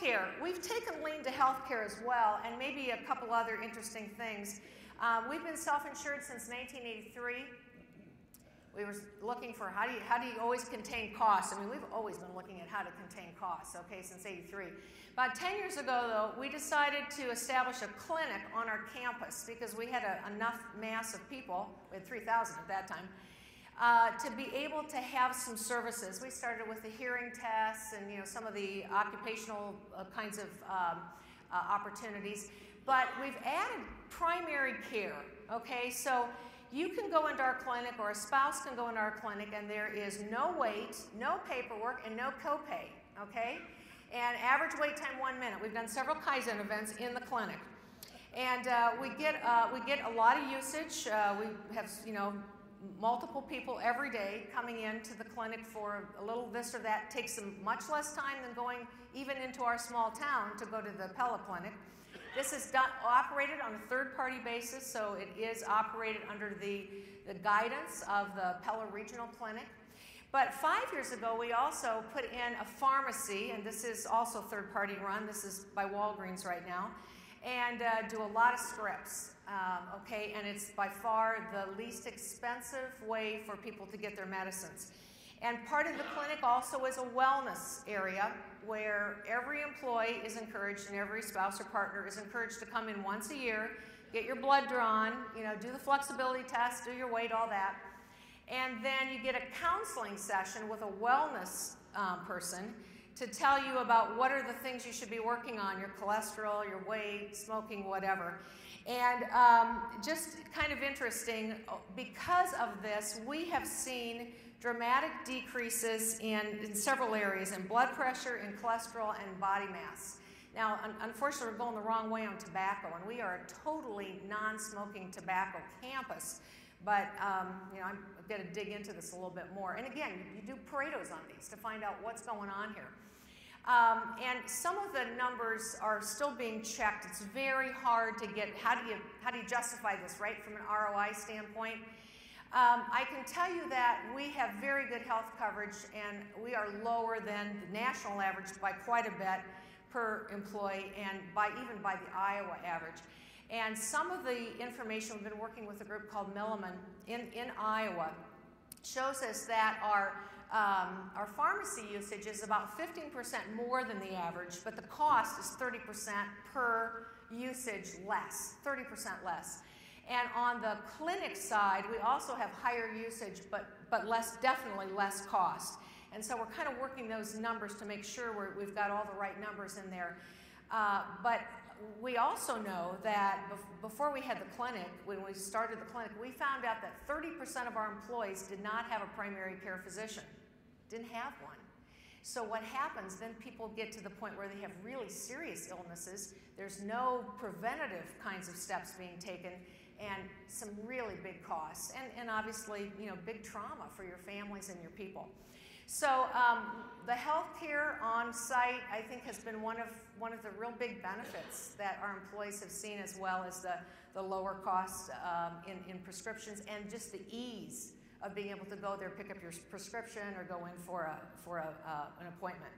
healthcare, we've taken lean to healthcare as well, and maybe a couple other interesting things. We've been self-insured since 1983. We were looking for how do you always contain costs. I mean, we've always been looking at how to contain costs, okay, since '83. About 10 years ago, though, we decided to establish a clinic on our campus because we had enough mass of people, we had 3,000 at that time, to be able to have some services. We started with the hearing tests and some of the occupational kinds of opportunities, but we've added primary care, okay? So you can go into our clinic, or a spouse can go into our clinic, and there is no wait, no paperwork, and no copay, okay? And average wait time 1 minute. We've done several Kaizen events in the clinic. And we get a lot of usage. We have, multiple people every day coming into the clinic for a little this or that. It takes them much less time than going even into our small town to go to the Pella Clinic. This is operated on a third-party basis, so it is operated under the guidance of the Pella Regional Clinic. But 5 years ago, we also put in a pharmacy, and this is also third-party run. This is by Walgreens right now, and do a lot of scripts, okay? And it's by far the least expensive way for people to get their medicines. And part of the clinic also is a wellness area where every employee is encouraged, and every spouse or partner is encouraged to come in once a year, get your blood drawn, do the flexibility test, do your weight, all that. And then you get a counseling session with a wellness person to tell you about what are the things you should be working on, your cholesterol, your weight, smoking, whatever. And just kind of interesting, because of this, we have seen dramatic decreases in several areas, in blood pressure, in cholesterol, and body mass. Now, unfortunately, we're going the wrong way on tobacco, and we are a totally non-smoking tobacco campus. But, I'm going to dig into this a little bit more. And again, you do Pareto's on these to find out what's going on here. And some of the numbers are still being checked. It's very hard to get, how do you justify this, right, from an ROI standpoint? I can tell you that we have very good health coverage, and we are lower than the national average by quite a bit per employee, and even by the Iowa average. And some of the information, we've been working with a group called Milliman in Iowa, shows us that our pharmacy usage is about 15% more than the average, but the cost is 30% per usage less, 30% less. And on the clinic side, we also have higher usage, but definitely less cost. And so we're kind of working those numbers to make sure we've got all the right numbers in there. But we also know that before we had the clinic, when we started the clinic, we found out that 30% of our employees did not have a primary care physician, didn't have one. So what happens, then people get to the point where they have really serious illnesses. There's no preventative kinds of steps being taken, and some really big costs, and obviously, big trauma for your families and your people. So the healthcare on site, I think, has been one of the real big benefits that our employees have seen, as well as the lower costs in prescriptions, and just the ease of being able to go there, pick up your prescription, or go in for an appointment.